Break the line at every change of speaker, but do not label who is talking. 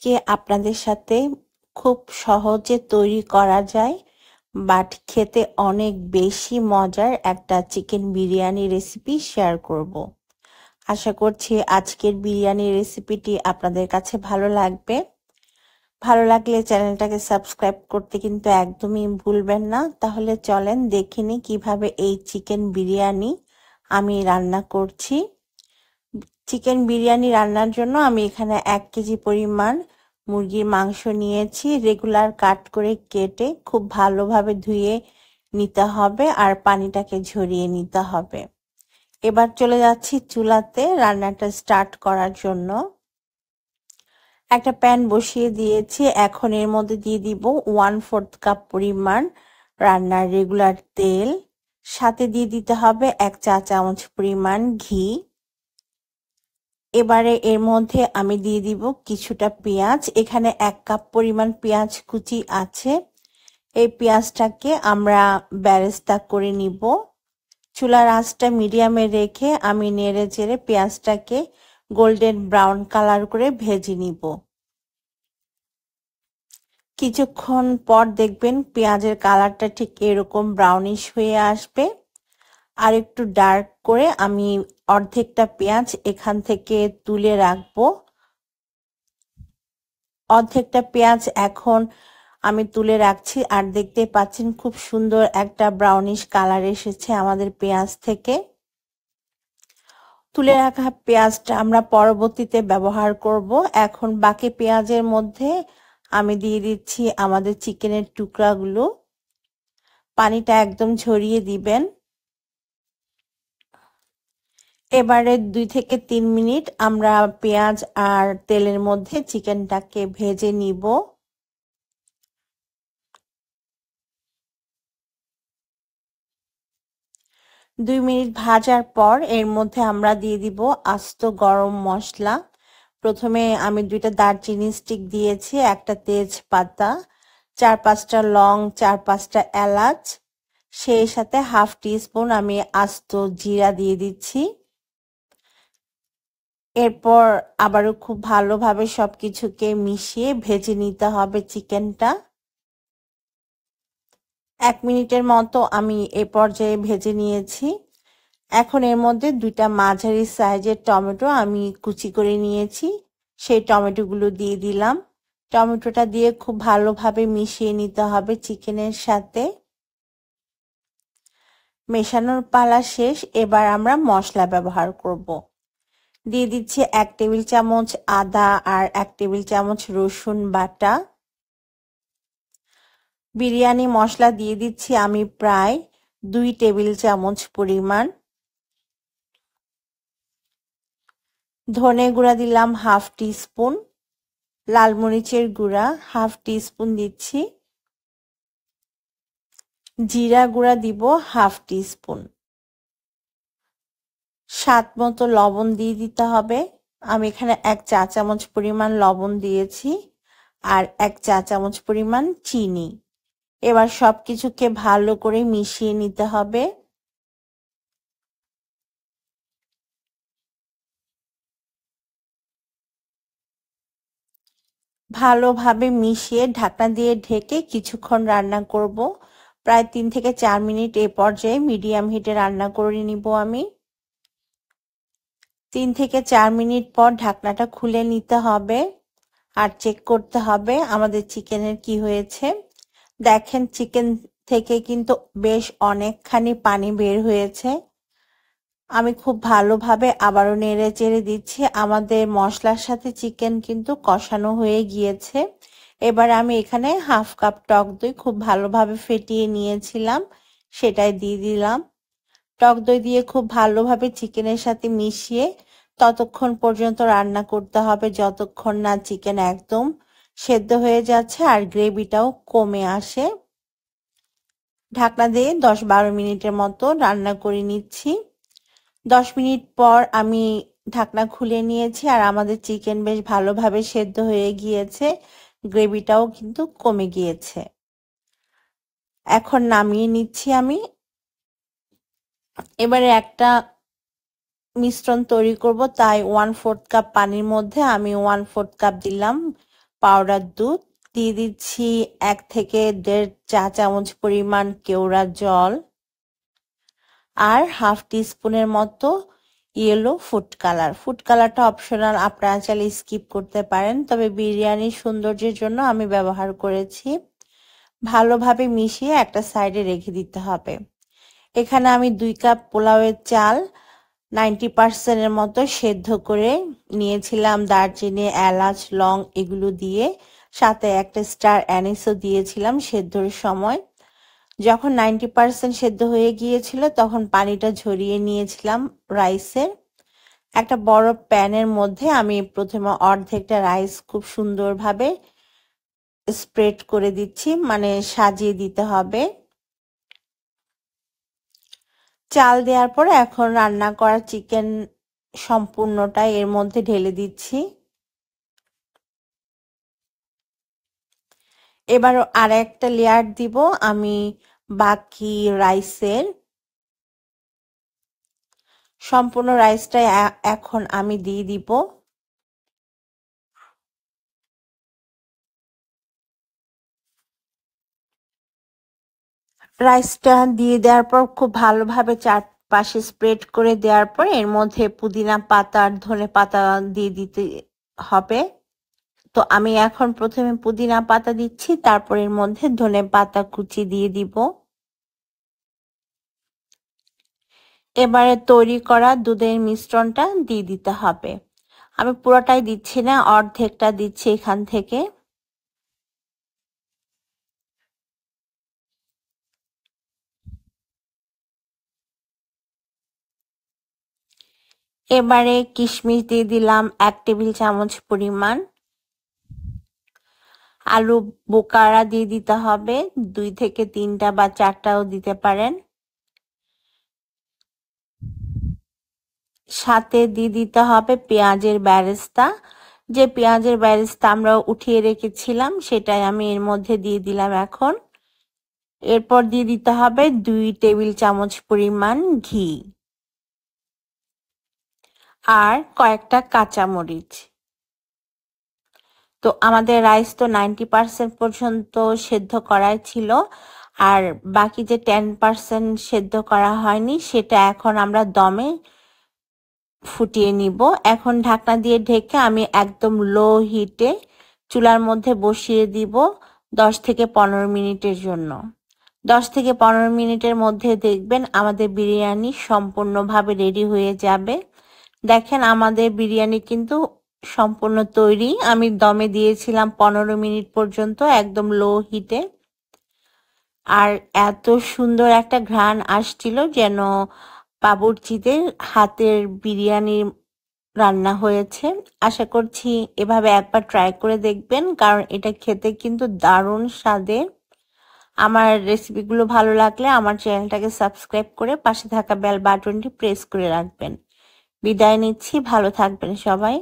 আজকে আপনাদের সাথে খুব সহজে তৈরি করা যায় বাট খেতে অনেক বেশি মজার একটা চিকেন বিরিয়ানি রেসিপি শেয়ার করব। আশা করছি আজকের বিরিয়ানি রেসিপিটি আপনাদের কাছে ভালো লাগবে। ভালো লাগলে চ্যানেলটাকে সাবস্ক্রাইব করতে কিন্তু একদমই ভুলবেন না। তাহলে চলেন দেখে নিই কিভাবে এই চিকেন বিরিয়ানি আমি রান্না করছি। চিকেন বিরিয়ানি রান্নার জন্য আমি এখানে 1 কেজি পরিমাণ মুরগির মাংস নিয়েছি। রেগুলার কাট করে কেটে খুব ভালোভাবে ধুয়ে নিতে হবে আর পানিটাকে ঝরিয়ে নিতে হবে। এবার চলে যাচ্ছি চুলাতে রান্নাটা স্টার্ট করার জন্য। একটা প্যান বসিয়ে দিয়েছি। এখন এর মধ্যে দিয়ে দিব 1/4 কাপ পরিমাণ রান্নার রেগুলার তেল। সাথে দিয়ে দিতে হবে 1 চা চামচ পরিমাণ ঘি। এবারে এর মধ্যে আমি দিয়ে দিব কিছুটা পেঁয়াজ। এখানে 1 কাপ পরিমাণ পেঁয়াজ কুচি আছে। এই পেঁয়াজটাকে আমরা বেরেস্তা করে নিব। চুলার আঁচটা মিডিয়ামে রেখে আমি নেড়ে চেড়ে পেঁয়াজটাকে গোল্ডেন ব্রাউন কালার করে ভেজে নিব। কিছুক্ষণ পর দেখবেন পেঁয়াজের কালারটা ঠিক এরকম ব্রাউনিশ হয়ে আসবে। আর একটু ডার্ক করে আমি অর্ধেকটা পেঁয়াজ এখান থেকে তুলে রাখবো। অর্ধেকটা পেঁয়াজ এখন আমি তুলে রাখছি আর দেখতে পাচ্ছেন খুব সুন্দর একটা ব্রাউনিশ কালার এসেছে আমাদের পেঁয়াজ থেকে। তুলে রাখা পেঁয়াজটা আমরা পরবর্তীতে ব্যবহার করব। এখন বাকি পেঁয়াজের মধ্যে আমি দিয়ে দিচ্ছি আমাদের চিকেনের টুকরাগুলো। পানিটা একদম ঝরিয়ে দিবেন। এবারে 2 থেকে 3 মিনিট আমরা পেঁয়াজ আর তেলের মধ্যে চিকেনটাকে ভেজে নিব। 2 মিনিট ভাজার পর এর মধ্যে আমরা দিয়ে দিব আস্ত গরম মশলা। প্রথমে আমি 2টা দারচিনি স্টিক দিয়েছি, একটা তেজপাতা, 4-5টা লং, 4-5টা এলাচ, সেই সাথে হাফ টিস্পুন আমি আস্ত জিরা দিয়ে দিচ্ছি। এরপর আবারও খুব ভালোভাবে সবকিছুকে মিশিয়ে ভেজে নিতে হবে চিকেনটা। 1 মিনিটের মতো আমি এ পর্যায়ে ভেজে নিয়েছি। এখন এর মধ্যে 2টা মাঝারি সাইজের টমেটো আমি কুচি করে নিয়েছি, সেই টমেটোগুলো দিয়ে দিলাম। টমেটোটা দিয়ে খুব ভালোভাবে মিশিয়ে নিতে হবে চিকেনের সাথে। মেশানোর পালা শেষ। এবার আমরা মশলা ব্যবহার করব। দিয়ে দিচ্ছি 1 টেবিল চামচ আদা আর 1 টেবিল চামচ রসুন বাটা। বিরিয়ানি মশলা দিয়ে দিচ্ছি আমি প্রায় 2 টেবিল চামচ পরিমাণ। ধনে গুঁড়া দিলাম হাফ টিস্পুন, লাল মরিচের গুঁড়া হাফ টিস্পুন দিচ্ছি, জিরা গুঁড়া দিব হাফ টিস্পুন, স্বাদ মতো লবণ দিয়ে দিতে হবে। আমি এখানে 1 চা চামচ পরিমাণ লবণ দিয়েছি আর 1 চা চামচ পরিমাণ চিনি। এবার সবকিছুকে ভালো করে মিশিয়ে নিতে হবে। ভালোভাবে মিশিয়ে ঢাকনা দিয়ে ঢেকে কিছুক্ষণ রান্না করব। প্রায় 3 থেকে 4 মিনিট এ পর্যায়ে মিডিয়াম হিটে রান্না করে নিব আমি। 3 থেকে 4 মিনিট পর ঢাকনাটা খুলে নিতে হবে আর চেক করতে হবে আমাদের চিকেনের কি হয়েছে। দেখেন চিকেন থেকে কিন্তু বেশ অনেকখানি পানি বের হয়েছে। আমি খুব ভালোভাবে আবারও নেড়ে চেড়ে দিচ্ছি। আমাদের মশলার সাথে চিকেন কিন্তু কষানো হয়ে গিয়েছে। এবার আমি এখানে হাফ কাপ টক দই খুব ভালোভাবে ফেটিয়ে নিয়েছিলাম, সেটাই দিয়ে দিলাম। টক দই দিয়ে খুব ভালোভাবে চিকেনের সাথে মিশিয়ে ততক্ষণ পর্যন্ত রান্না করতে হবে যতক্ষণ না চিকেন একদম সেদ্ধ হয়ে যাচ্ছে আর গ্রেভিটাও কমে আসে। ঢাকনা দিয়ে 10-12 মিনিটের মতো রান্না করে নিচ্ছি। 10 মিনিট পর আমি ঢাকনা খুলে নিয়েছি আর আমাদের চিকেন বেশ ভালোভাবে সেদ্ধ হয়ে গিয়েছে, গ্রেভিটাও কিন্তু কমে গিয়েছে। এখন নামিয়ে নিচ্ছি আমি। এবারে একটা মিশ্রণ তৈরি করব, তাই 1/4 কাপ পানির মধ্যে আমি 1/4 কাপ দিলাম পাউডার দুধ, দিয়ে দিচ্ছি 1 থেকে 1.5 চা চামচ পরিমাণ কেওড়া জল, আর হাফ টিস্পুনের মতো ইয়েলো ফুড কালার। ফুড কালারটা অপশনাল, আপনারা চাইলে স্কিপ করতে পারেন, তবে বিরিয়ানির সৌন্দর্যের জন্য আমি ব্যবহার করেছি। ভালোভাবে মিশিয়ে একটা সাইডে রেখে দিতে হবে। এখানে আমি 2 কাপ পোলাওয়ের চাল 90% এর মতো সেদ্ধ করে নিয়েছিলাম, দারচিনি, এলাচ, লং এগুলো দিয়ে, সাথে একটা স্টার অ্যানিসও দিয়েছিলাম সেদ্ধর সময়। যখন 90% সেদ্ধ হয়ে গিয়েছিল তখন পানিটা ঝরিয়ে নিয়েছিলাম রাইসের। একটা বড় প্যানের মধ্যে আমি প্রথমে অর্ধেকটা রাইস খুব সুন্দরভাবে স্প্রেড করে দিচ্ছি, মানে সাজিয়ে দিতে হবে। চাল দেওয়ার পরে এখন রান্না করা চিকেন সম্পূর্ণটা এর মধ্যে ঢেলে দিচ্ছি। এবার আর একটা লেয়ার দিব আমি বাকি রাইসের। সম্পূর্ণ রাইসটা এখন আমি দিয়ে দিব। রাইসটা দিয়ে দেওয়ার পর খুব ভালোভাবে চারপাশে স্প্রেড করে দেওয়ার পর এর মধ্যে পুদিনা পাতা আর ধনে পাতা দিয়ে দিতে হবে। তো আমি এখন প্রথমে পুদিনা পাতা দিচ্ছি, তারপর এর মধ্যে ধনে পাতা কুচি দিয়ে দিব। এবারে তৈরি করা দুধের মিশ্রণটা দিয়ে দিতে হবে। আমি পুরোটাই দিচ্ছি না, অর্ধেকটা দিচ্ছি এখান থেকে। এবারে কিশমিশ দিয়ে দিলাম 1 টেবিল চামচ পরিমাণ। আলু বোকারা দিয়ে দিতে হবে, 2 থেকে 3টা বা 4টাও দিতে পারেন। সাথে দিয়ে দিতে হবে পেঁয়াজের বেরেস্তা। যে পেঁয়াজের বেরেস্তা আমরা উঠিয়ে রেখেছিলাম সেটাই আমি এর মধ্যে দিয়ে দিলাম এখন। এরপর দিয়ে দিতে হবে 2 টেবিল চামচ পরিমাণ ঘি আর কয়েকটা কাঁচামরিচ। তো আমাদের রাইস তো 90% পর্যন্ত সেদ্ধ করাই ছিল, আর বাকি যে 10% সেদ্ধ করা হয়নি সেটা এখন আমরা দমে ফুটিয়ে নিব। এখন ঢাকনা দিয়ে ঢেকে আমি একদম লো হিটে চুলার মধ্যে বসিয়ে দিব 10 থেকে 15 মিনিটের জন্য। 10 থেকে 15 মিনিটের মধ্যে দেখবেন আমাদের বিরিয়ানি সম্পূর্ণভাবে রেডি হয়ে যাবে। দেখেন আমাদের বিরিয়ানি কিন্তু সম্পূর্ণ তৈরি। আমি দমে দিয়েছিলাম 15 মিনিট পর্যন্ত একদম লো হিটে, আর এত সুন্দর একটা ঘ্রাণ আসছিল যেন বাবুর্চিদের হাতের বিরিয়ানি রান্না হয়েছে। আশা করছি এভাবে একবার ট্রাই করে দেখবেন, কারণ এটা খেতে কিন্তু দারুণ স্বাদের। আমার রেসিপিগুলো ভালো লাগলে আমার চ্যানেলটাকে সাবস্ক্রাইব করে পাশে থাকা বেল বাটনটি প্রেস করে রাখবেন। বিদায় নিচ্ছি, ভালো থাকবেন সবাই।